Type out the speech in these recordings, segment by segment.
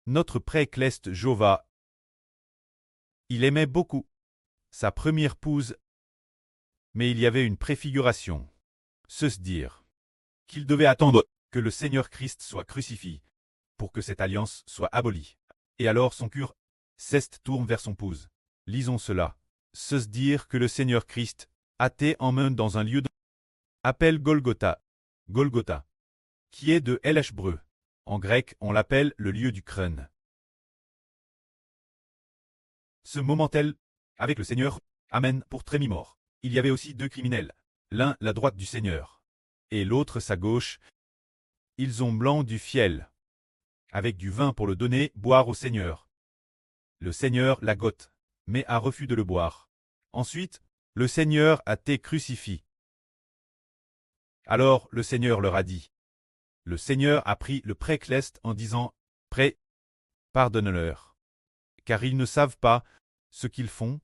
notre pré-cleste Jova. Il aimait beaucoup sa première épouse, mais il y avait une préfiguration. Se dire qu'il devait attendre que le Seigneur Christ soit crucifié pour que cette alliance soit abolie. Et alors son cœur tourne vers son épouse. Lisons cela. Se dire que le Seigneur Christ a été emmené dans un lieu appelle Golgotha, Golgotha, qui est de l'hébreu. En grec, on l'appelle le lieu du crâne. Ce moment-tel, avec le Seigneur, Amen, pour trémimort. Il y avait aussi 2 criminels, l'un la droite du Seigneur, et l'autre sa gauche. Ils ont blanc du fiel, avec du vin pour le donner boire au Seigneur. Le Seigneur la gote, mais a refus de le boire. Ensuite, le Seigneur a été crucifié. Alors le Seigneur leur a dit. Le Seigneur a pris le pré-cleste en disant, Pré, pardonne-leur, car ils ne savent pas ce qu'ils font.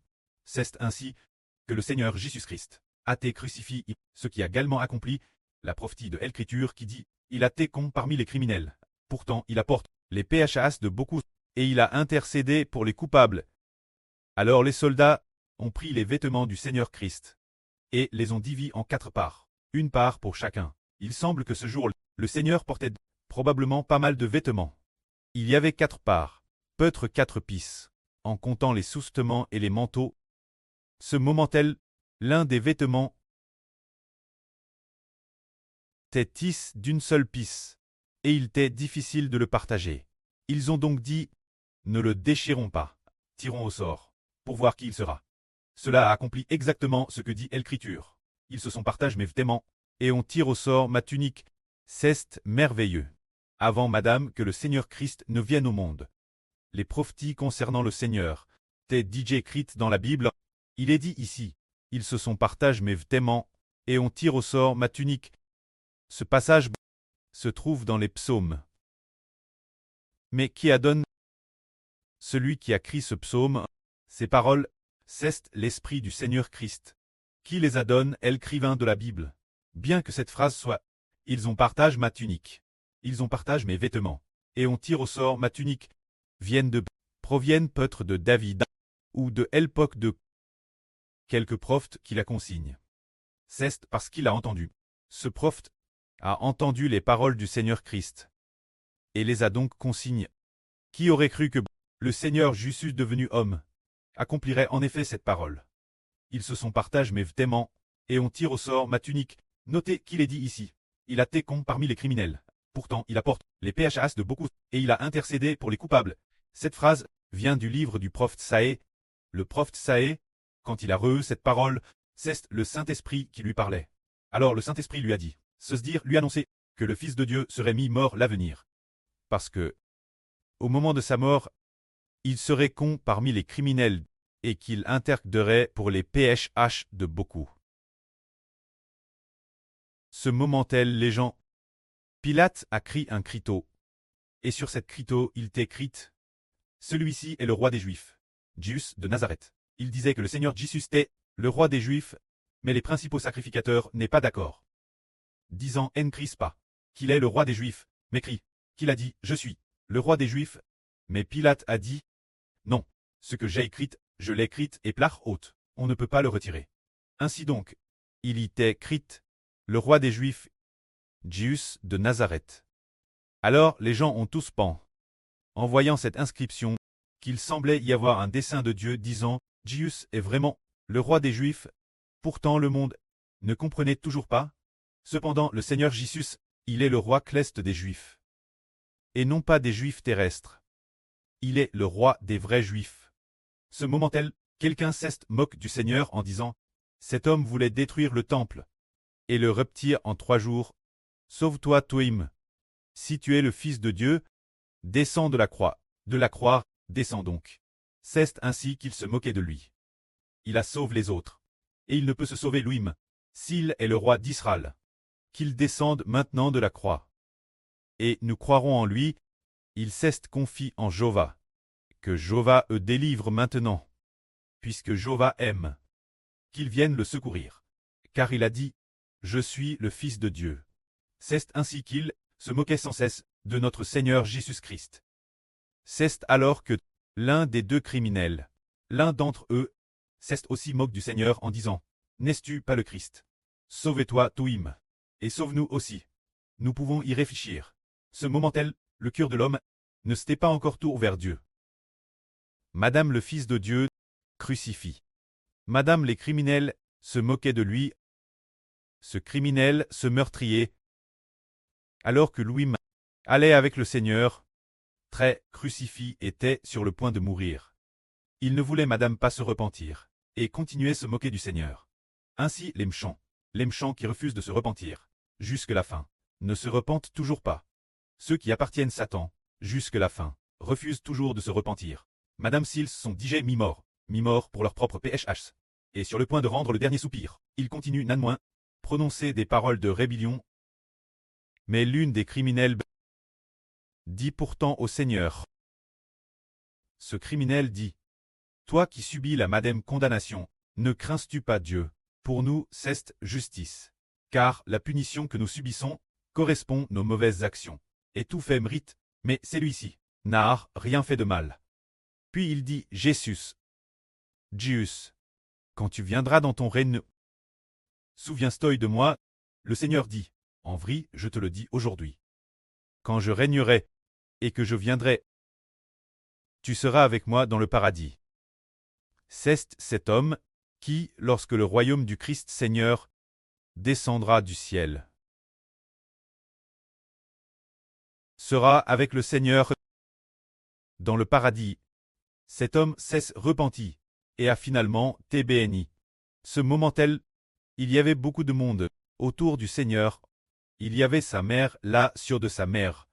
C'est ainsi que le Seigneur Jésus-Christ a été crucifié, ce qui a également accompli la prophétie de l'Écriture qui dit, il a été con parmi les criminels. Pourtant il apporte les péchas de beaucoup, et il a intercédé pour les coupables. Alors les soldats ont pris les vêtements du Seigneur Christ, et les ont divisés en 4 parts, une part pour chacun. Il semble que ce jour, le Seigneur portait probablement pas mal de vêtements. Il y avait 4 parts, peut-être 4 pisses, en comptant les soustements et les manteaux. Ce moment-tel, l'un des vêtements était tisse d'une seule pisse, et il était difficile de le partager. Ils ont donc dit, ne le déchirons pas, tirons au sort, pour voir qui il sera. Cela a accompli exactement ce que dit l'Écriture. Ils se sont partagés mes vêtements, et on tire au sort ma tunique. C'est merveilleux. Avant, madame, que le Seigneur Christ ne vienne au monde. Les prophéties concernant le Seigneur, t'es DJ écrites dans la Bible. Il est dit ici, ils se sont partagés mes vêtements, et on tire au sort ma tunique. Ce passage se trouve dans les psaumes. Mais qui adonne celui qui a écrit ce psaume? Ces paroles, c'est l'Esprit du Seigneur Christ. Qui les adonne, l'écrivain de la Bible? Bien que cette phrase soit « Ils ont partagé ma tunique »,« Ils ont partagé mes vêtements » et « On tire au sort ma tunique » proviennent peut-être de David ou de l'époque de quelques prophètes qui la consignent. C'est parce qu'il a entendu. Ce prophète a entendu les paroles du Seigneur Christ et les a donc consignées. Qui aurait cru que le Seigneur Jésus devenu homme accomplirait en effet cette parole? Ils se sont partagés mes vêtements, et on tire au sort ma tunique. Notez qu'il est dit ici. Il a été con parmi les criminels. Pourtant il apporte les péchas de beaucoup, et il a intercédé pour les coupables. Cette phrase vient du livre du prophète Saë. Le prophète Saë, quand il a reçu cette parole, c'est le Saint-Esprit qui lui parlait. Alors le Saint-Esprit lui a dit, se dire lui annoncer, que le Fils de Dieu serait mis mort l'avenir. Parce que, au moment de sa mort, il serait con parmi les criminels, et qu'il intercéderait pour les péchas de beaucoup. Ce moment-tel, les gens. Pilate a crié un criteau, et sur cette criteau il était écrit « Celui-ci est le roi des Juifs, Jésus de Nazareth ». Il disait que le Seigneur Jésus était le roi des Juifs, mais les principaux sacrificateurs n'est pas d'accord. Disant « N'crie pas qu'il est le roi des Juifs, mais crie qu'il a dit « Je suis le roi des Juifs ». Mais Pilate a dit « Non, ce que j'ai écrit, je l'ai écrit et plare haute, on ne peut pas le retirer. » Ainsi donc, il y était écrit « Le roi des Juifs, Jésus de Nazareth ». Alors les gens ont tous pens, en voyant cette inscription, qu'il semblait y avoir un dessein de Dieu disant « Jésus est vraiment le roi des Juifs ». Pourtant le monde ne comprenait toujours pas. Cependant le Seigneur Jésus, il est le roi céleste des Juifs. Et non pas des Juifs terrestres. Il est le roi des vrais Juifs. Ce moment-tel, quelqu'un moque du Seigneur en disant « Cet homme voulait détruire le temple et le rebâtir en 3 jours. Sauve-toi toi-même. Si tu es le Fils de Dieu, descends de la croix. De la croix, descends donc. » C'est ainsi qu'il se moquait de lui. Il a sauvé les autres. Et il ne peut se sauver lui-même, s'il est le roi d'Israël. Qu'il descende maintenant de la croix. Et nous croirons en lui, il s'est confié en Jova. Que Jova délivre maintenant. Puisque Jova aime. Qu'il vienne le secourir. Car il a dit, je suis le Fils de Dieu. C'est ainsi qu'il se moquait sans cesse de notre Seigneur Jésus-Christ. C'est alors que l'un des deux criminels, l'un d'entre eux, c'est aussi moque du Seigneur en disant, « N'es-tu pas le Christ? Sauve-toi, Touim, et sauve-nous aussi. » Nous pouvons y réfléchir. Ce moment-là, le cœur de l'homme ne s'était pas encore tourné vers Dieu. Madame le Fils de Dieu crucifie. Madame les criminels se moquaient de lui. Ce criminel, ce meurtrier, alors que Louis allait avec le Seigneur, très crucifix, était sur le point de mourir. Il ne voulait madame pas se repentir, et continuait se moquer du Seigneur. Ainsi les méchants qui refusent de se repentir, jusque la fin, ne se repentent toujours pas. Ceux qui appartiennent Satan, jusque la fin, refusent toujours de se repentir. Madame s'ils sont déjà mi-morts pour leur propre PHH, et sur le point de rendre le dernier soupir, ils continuent néanmoins, prononcer des paroles de rébellion. Mais l'une des criminels dit pourtant au Seigneur. Ce criminel dit, « Toi qui subis la madame condamnation, ne crains-tu pas Dieu? Pour nous, c'est justice. Car la punition que nous subissons correspond à nos mauvaises actions. Et tout fait mérite, mais celui-ci n'a rien fait de mal. » Puis il dit, « Jésus, quand tu viendras dans ton règne, souviens-toi de moi. » Le Seigneur dit, « En vrai, je te le dis aujourd'hui. Quand je régnerai, et que je viendrai, tu seras avec moi dans le paradis. » C'est cet homme qui, lorsque le royaume du Christ Seigneur descendra du ciel, sera avec le Seigneur dans le paradis. Cet homme s'est repenti et a finalement été béni. Ce moment-là, il y avait beaucoup de monde autour du Seigneur. Il y avait sa mère là sur de sa mère,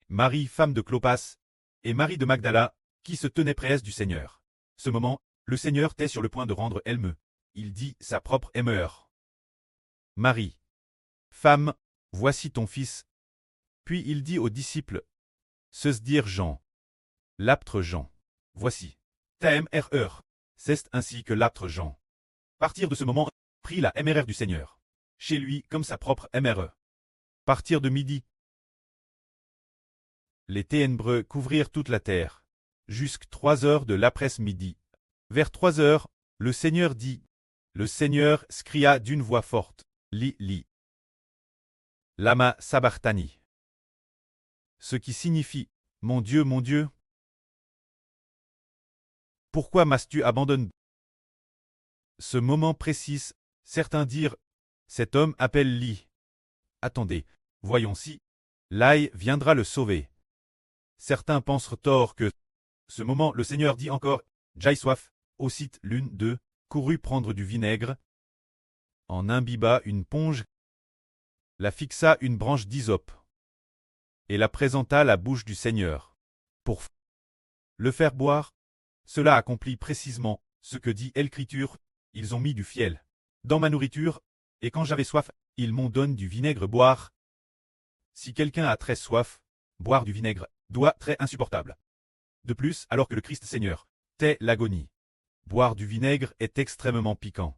Marie, femme de Clopas, et Marie de Magdala, qui se tenaient près du Seigneur. Ce moment, le Seigneur était sur le point de rendre Elme. Il dit sa propre aimeure. Marie, femme, voici ton fils. Puis il dit aux disciples, se dire Jean, l'aptre Jean, voici, ta MRR. C'est ainsi que l'aptre Jean, partir de ce moment, prit la MRR du Seigneur, chez lui comme sa propre MRE. Partir de midi, les ténébreux couvrirent toute la terre, jusqu'à 3 heures de l'après-midi. Vers 3 heures, le Seigneur dit, le Seigneur cria d'une voix forte, Li, lama sabachthani. Ce qui signifie, mon Dieu, pourquoi m'as-tu abandonné? Ce moment précis, certains dirent, cet homme appelle Li. Attendez, voyons si l'Aïe viendra le sauver. Certains pensent tort que, ce moment le Seigneur dit encore, j'aille soif, aussitôt l'une d'eux, courut prendre du vinaigre, en imbiba une ponge, la fixa une branche d'hysope, et la présenta à la bouche du Seigneur. Pour le faire boire, cela accomplit précisément ce que dit l'Écriture, ils ont mis du fiel dans ma nourriture, et quand j'avais soif, ils m'ont donné du vinaigre boire. Si quelqu'un a très soif, boire du vinaigre doit très insupportable. De plus, alors que le Christ Seigneur tait l'agonie, boire du vinaigre est extrêmement piquant.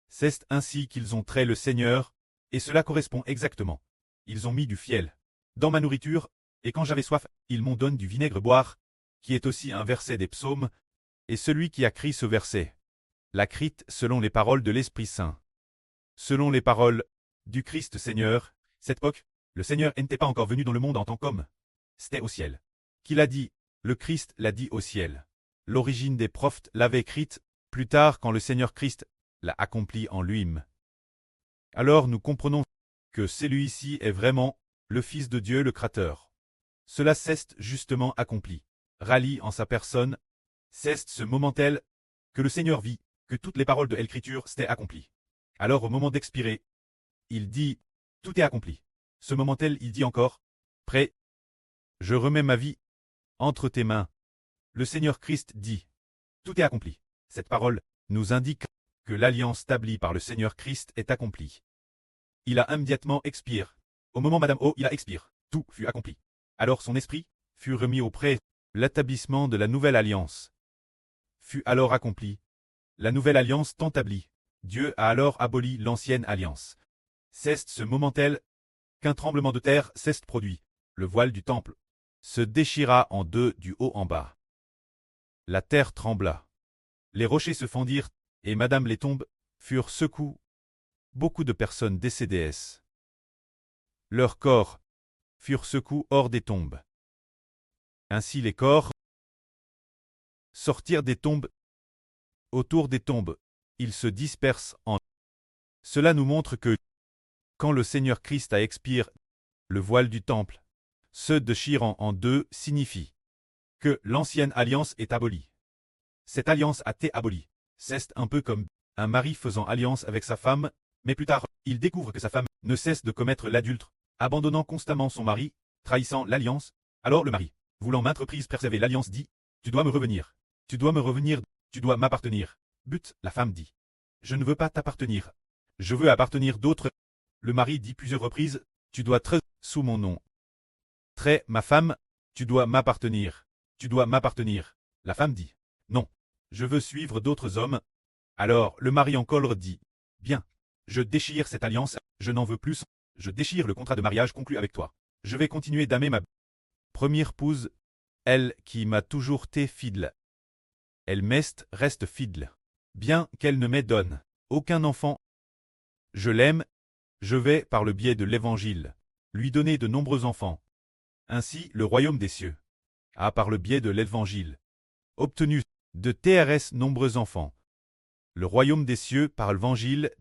C'est ainsi qu'ils ont trait le Seigneur, et cela correspond exactement. Ils ont mis du fiel dans ma nourriture, et quand j'avais soif, ils m'ont donné du vinaigre boire, qui est aussi un verset des psaumes, et celui qui a écrit ce verset l'a écrit selon les paroles de l'Esprit Saint. Selon les paroles du Christ Seigneur, cette époque, le Seigneur n'était pas encore venu dans le monde en tant qu'homme. C'était au ciel. Qui l'a dit? Le Christ l'a dit au ciel. L'origine des prophètes l'avait écrite, plus tard quand le Seigneur Christ l'a accompli en lui-même. Alors nous comprenons que celui-ci est vraiment le Fils de Dieu le Créateur. Cela s'est justement accompli. Rallie en sa personne, c'est ce moment tel que le Seigneur vit, que toutes les paroles de l'Écriture s'étaient accomplies. Alors au moment d'expirer, il dit, tout est accompli. Ce moment tel il dit encore, prêt, je remets ma vie entre tes mains. Le Seigneur Christ dit, tout est accompli. Cette parole nous indique que l'alliance établie par le Seigneur Christ est accomplie. Il a immédiatement expiré. Au moment Madame O, il a expiré. Tout fut accompli. Alors son esprit fut remis auprès. L'établissement de la nouvelle alliance fut alors accompli. La nouvelle alliance tant établie. Dieu a alors aboli l'ancienne alliance. C'est ce moment tel qu'un tremblement de terre s'est produit. Le voile du temple se déchira en deux du haut en bas. La terre trembla. Les rochers se fendirent, et madame les tombes furent secoues. Beaucoup de personnes décédées. Leurs corps furent secoués hors des tombes. Ainsi les corps sortirent des tombes. Autour des tombes, ils se dispersent en. Cela nous montre que, quand le Seigneur Christ a expiré le voile du temple, se déchirant en deux signifie que l'ancienne alliance est abolie. Cette alliance a été abolie. C'est un peu comme un mari faisant alliance avec sa femme, mais plus tard, il découvre que sa femme ne cesse de commettre l'adultère, abandonnant constamment son mari, trahissant l'alliance. Alors le mari, voulant maintes reprises préserver l'alliance, dit « Tu dois me revenir. Tu dois me revenir. Tu dois m'appartenir. » But, la femme dit « Je ne veux pas t'appartenir. Je veux appartenir d'autres. » Le mari dit plusieurs reprises « Tu dois très sous mon nom. Très, ma femme, tu dois m'appartenir. Tu dois m'appartenir. » La femme dit « Non. Je veux suivre d'autres hommes. » Alors le mari en colère dit « Bien. Je déchire cette alliance. Je n'en veux plus. Je déchire le contrat de mariage conclu avec toi. Je vais continuer d'aimer ma première épouse, elle qui m'a toujours été fidèle. Elle m'est reste fidèle. Bien qu'elle ne me donne aucun enfant, je l'aime. Je vais, par le biais de l'Évangile, lui donner de nombreux enfants. Ainsi, le royaume des cieux a, par le biais de l'Évangile, obtenu de TRS nombreux enfants. Le royaume des cieux, par l'Évangile,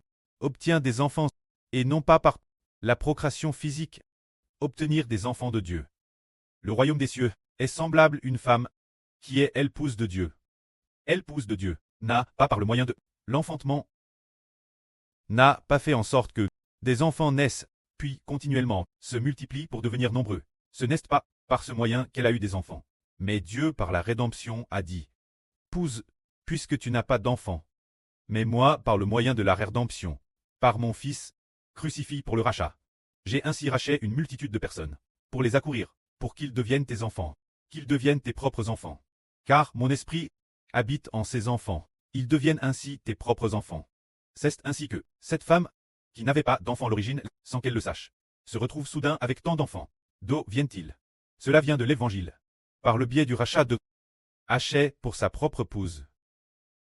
obtient des enfants, et non pas par la procréation physique, obtenir des enfants de Dieu. Le royaume des cieux est semblable à une femme qui est épouse de Dieu. Épouse de Dieu n'a pas par le moyen de l'enfantement, n'a pas fait en sorte que des enfants naissent, puis continuellement se multiplient pour devenir nombreux. Ce n'est pas par ce moyen qu'elle a eu des enfants. Mais Dieu, par la rédemption, a dit « Épouse, puisque tu n'as pas d'enfant. Mais moi, par le moyen de la rédemption, par mon Fils, crucifié pour le rachat. J'ai ainsi racheté une multitude de personnes, pour les accourir, pour qu'ils deviennent tes enfants, qu'ils deviennent tes propres enfants. Car mon esprit habite en ces enfants, ils deviennent ainsi tes propres enfants. » C'est ainsi que cette femme, qui n'avait pas d'enfant à l'origine, sans qu'elle le sache, se retrouve soudain avec tant d'enfants. D'où viennent-ils? Cela vient de l'Évangile, par le biais du rachat de Hachet pour sa propre épouse.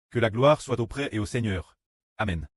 Que la gloire soit auprès et au Seigneur. Amen.